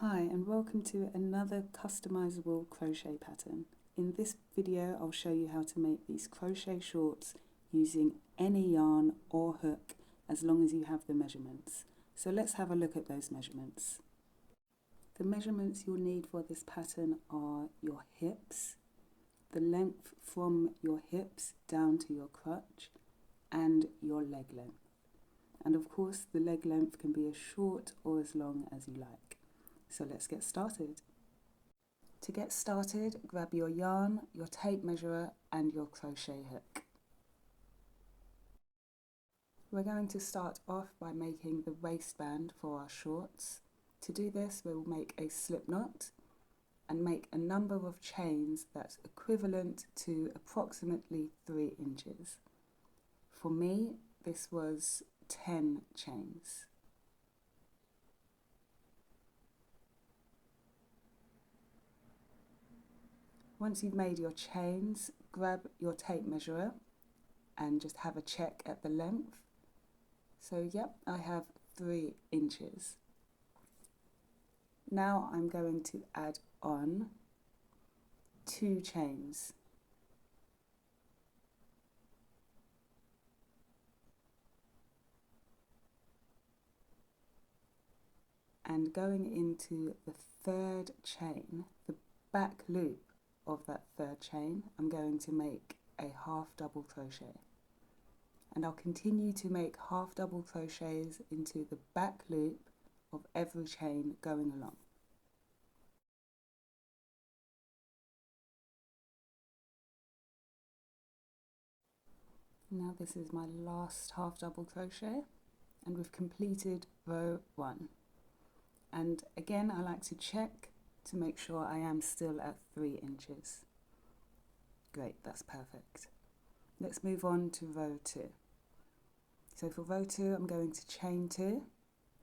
Hi and welcome to another customizable crochet pattern. In this video I'll show you how to make these crochet shorts using any yarn or hook as long as you have the measurements. So let's have a look at those measurements. The measurements you'll need for this pattern are your hips, the length from your hips down to your crotch, and your leg length. And of course the leg length can be as short or as long as you like. So let's get started. To get started, grab your yarn, your tape measure and your crochet hook. We're going to start off by making the waistband for our shorts. To do this, we'll make a slip knot and make a number of chains that's equivalent to approximately 3 inches. For me, this was 10 chains. Once you've made your chains, grab your tape measure and just have a check at the length. So yep, I have 3 inches. Now I'm going to add on 2 chains. And going into the 3rd chain, the back loop of that 3rd chain, I'm going to make a half double crochet, and I'll continue to make half double crochets into the back loop of every chain going along. Now this is my last half double crochet and we've completed row 1. And again, I like to check to make sure I am still at 3 inches. Great, that's perfect. Let's move on to row 2. So for row 2, I'm going to chain 2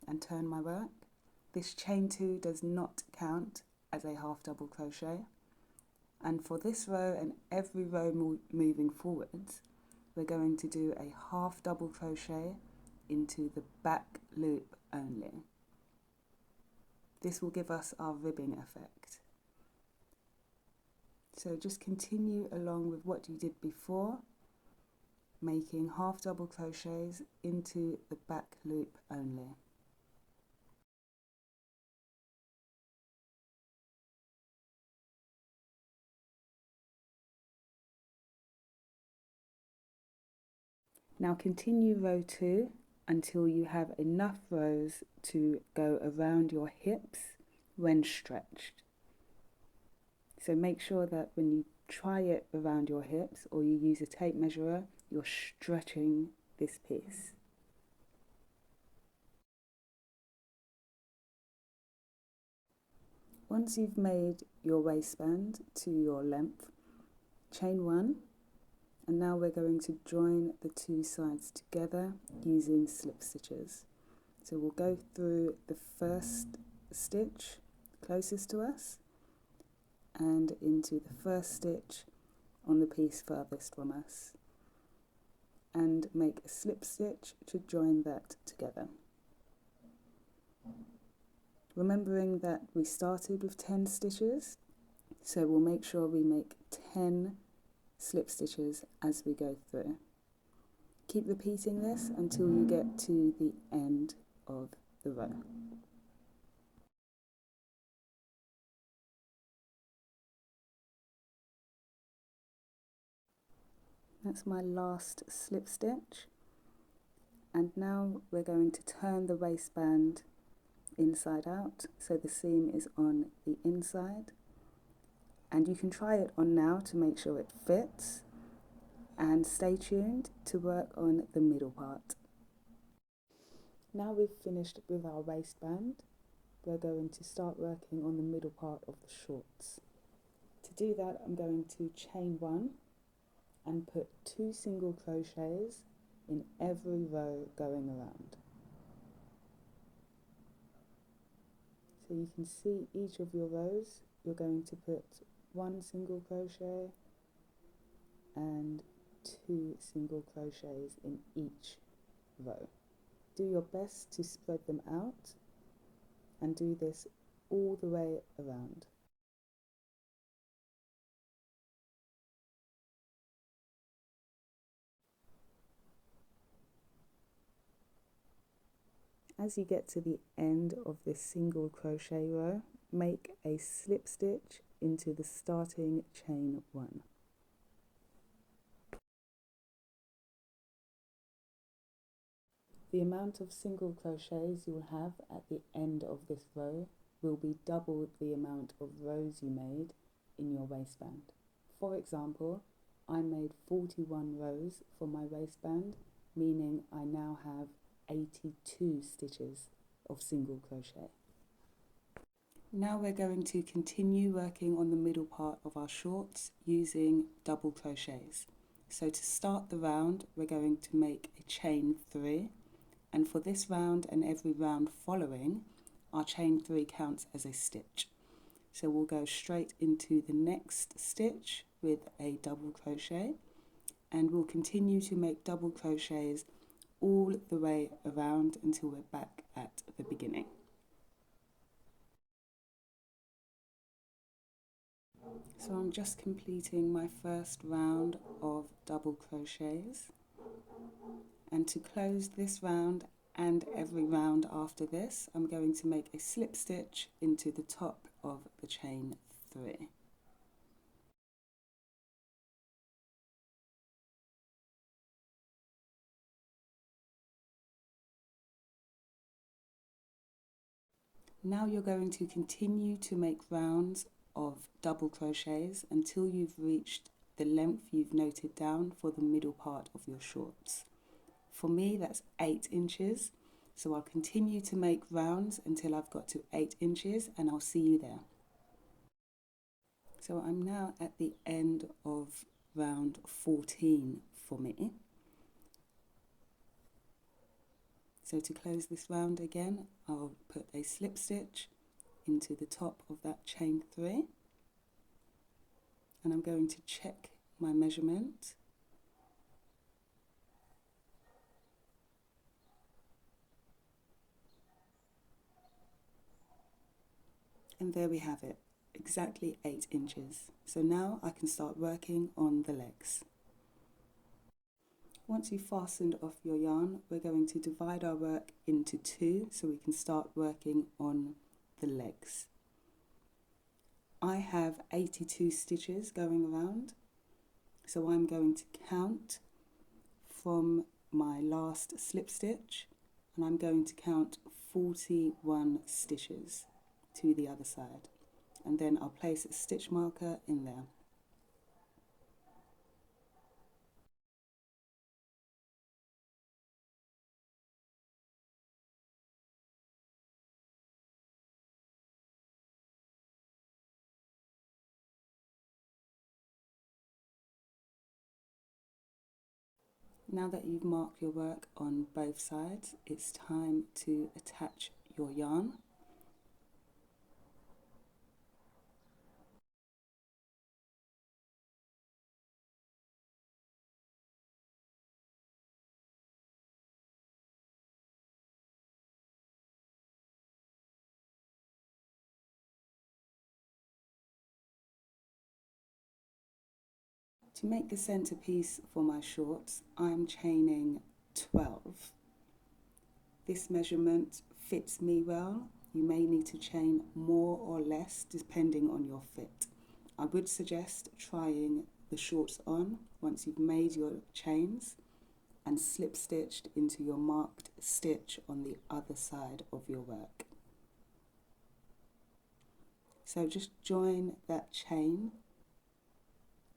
and turn my work. This chain 2 does not count as a half double crochet. And for this row and every row moving forwards, we're going to do a half double crochet into the back loop only. This will give us our ribbing effect. So just continue along with what you did before, making half double crochets into the back loop only. Now continue row 2 until you have enough rows to go around your hips when stretched. So make sure that when you try it around your hips or you use a tape measure, you're stretching this piece. Once you've made your waistband to your length, chain 1, and now we're going to join the 2 sides together using slip stitches. So we'll go through the first stitch closest to us and into the first stitch on the piece furthest from us, and make a slip stitch to join that together. Remembering that we started with 10 stitches, so we'll make sure we make 10 slip stitches as we go through. Keep repeating this until you get to the end of the row. That's my last slip stitch, and now we're going to turn the waistband inside out so the seam is on the inside, and you can try it on now to make sure it fits, and stay tuned to work on the middle part. Now we've finished with our waistband, we're going to start working on the middle part of the shorts. To do that, I'm going to chain 1 and put 2 single crochets in every row going around. So you can see each of your rows, you're going to put 1 single crochet and 2 single crochets in each row. Do your best to spread them out and do this all the way around. As you get to the end of this single crochet row, make a slip stitch into the starting chain 1. The amount of single crochets you will have at the end of this row will be double the amount of rows you made in your waistband. For example, I made 41 rows for my waistband, meaning I now have 82 stitches of single crochet. Now we're going to continue working on the middle part of our shorts using double crochets. So to start the round, we're going to make a chain 3, and for this round and every round following, our chain 3 counts as a stitch. So we'll go straight into the next stitch with a double crochet, and we'll continue to make double crochets all the way around until we're back at the beginning. So I'm just completing my first round of double crochets, and to close this round and every round after this, I'm going to make a slip stitch into the top of the chain 3. Now you're going to continue to make rounds of double crochets until you've reached the length you've noted down for the middle part of your shorts. For me, that's 8 inches, so I'll continue to make rounds until I've got to 8 inches, and I'll see you there. So I'm now at the end of round 14 for me. So to close this round again, I'll put a slip stitch into the top of that chain 3, and I'm going to check my measurement. And there we have it, exactly 8 inches. So now I can start working on the legs. Once you've fastened off your yarn, we're going to divide our work into 2 so we can start working on the legs. I have 82 stitches going around, so I'm going to count from my last slip stitch, and I'm going to count 41 stitches to the other side, and then I'll place a stitch marker in there. Now that you've marked your work on both sides, it's time to attach your yarn. To make the centerpiece for my shorts, I'm chaining 12. This measurement fits me well. You may need to chain more or less depending on your fit. I would suggest trying the shorts on once you've made your chains and slip stitched into your marked stitch on the other side of your work. So just join that chain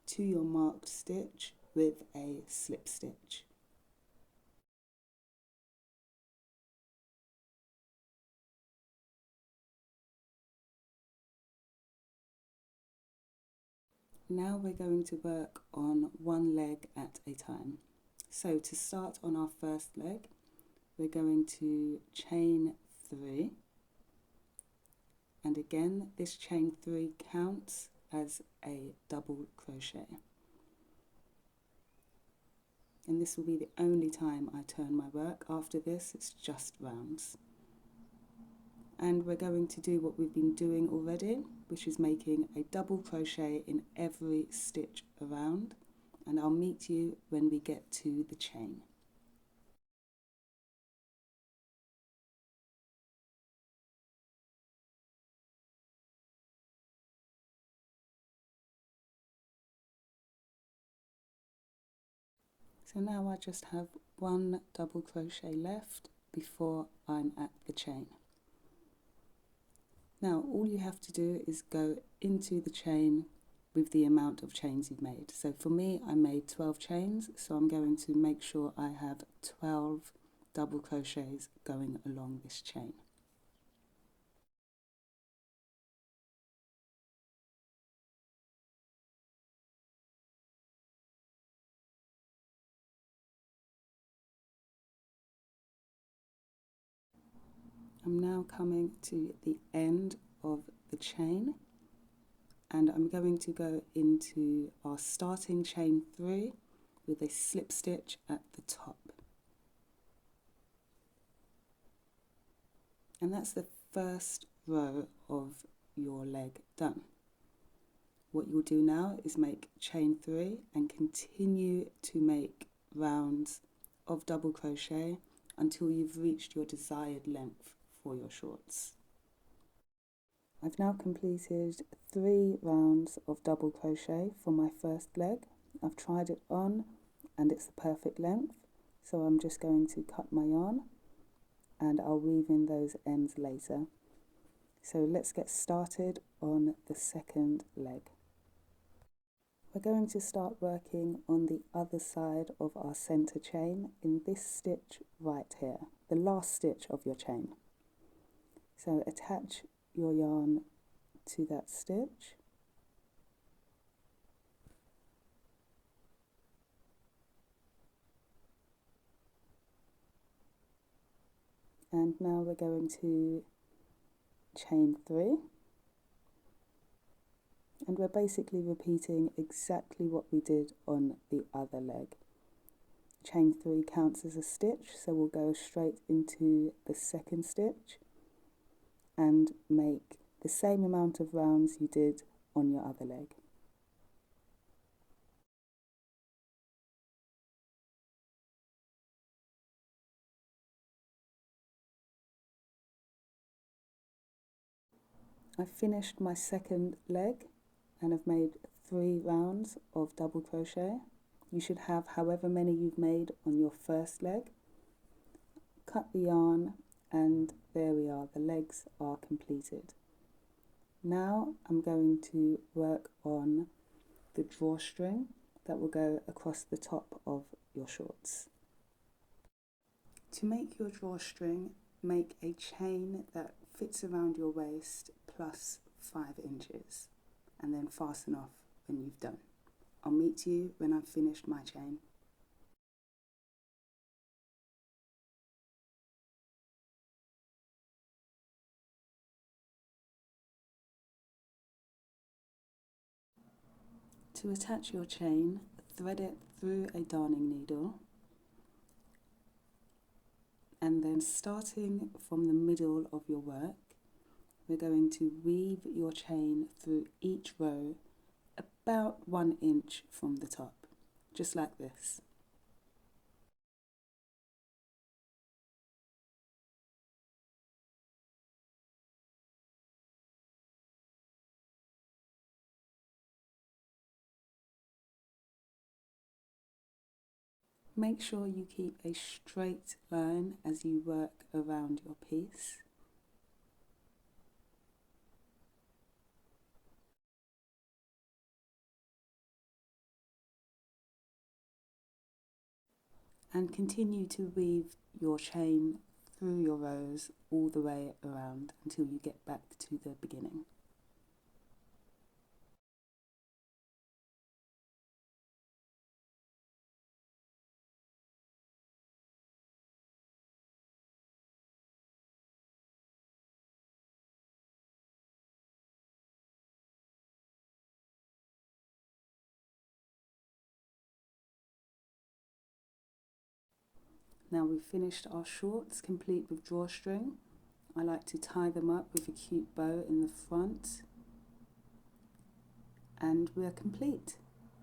to your marked stitch with a slip stitch. Now we're going to work on one leg at a time. So to start on our first leg, we're going to chain 3, and again this chain 3 counts as a double crochet, and this will be the only time I turn my work. After this, it's just rounds. And we're going to do what we've been doing already, which is making a double crochet in every stitch around, and I'll meet you when we get to the chain. So now I just have one double crochet left before I'm at the chain. Now all you have to do is go into the chain with the amount of chains you've made. So for me, I made 12 chains, so I'm going to make sure I have 12 double crochets going along this chain. I'm now coming to the end of the chain, and I'm going to go into our starting chain 3 with a slip stitch at the top. And that's the first row of your leg done. What you'll do now is make chain 3 and continue to make rounds of double crochet until you've reached your desired length for your shorts. I've now completed 3 rounds of double crochet for my first leg. I've tried it on and it's the perfect length, so I'm just going to cut my yarn and I'll weave in those ends later. So let's get started on the second leg. We're going to start working on the other side of our center chain in this stitch right here, the last stitch of your chain. So attach your yarn to that stitch . And now we're going to chain 3. And we're basically repeating exactly what we did on the other leg. Chain 3 counts as a stitch, so we'll go straight into the second stitch and make the same amount of rounds you did on your other leg. I've finished my second leg and I've made 3 rounds of double crochet. You should have however many you've made on your first leg. Cut the yarn and there we are, the legs are completed. Now I'm going to work on the drawstring that will go across the top of your shorts. To make your drawstring, make a chain that fits around your waist plus 5 inches and then fasten off when you've done. I'll meet you when I've finished my chain. To attach your chain, thread it through a darning needle and then starting from the middle of your work, we're going to weave your chain through each row about 1 inch from the top, just like this. Make sure you keep a straight line as you work around your piece. And continue to weave your chain through your rows all the way around until you get back to the beginning. Now we've finished our shorts complete with drawstring. I like to tie them up with a cute bow in the front. And we are complete.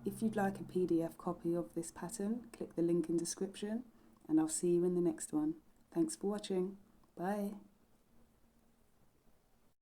If you'd like a PDF copy of this pattern, click the link in description, and I'll see you in the next one. Thanks for watching. Bye.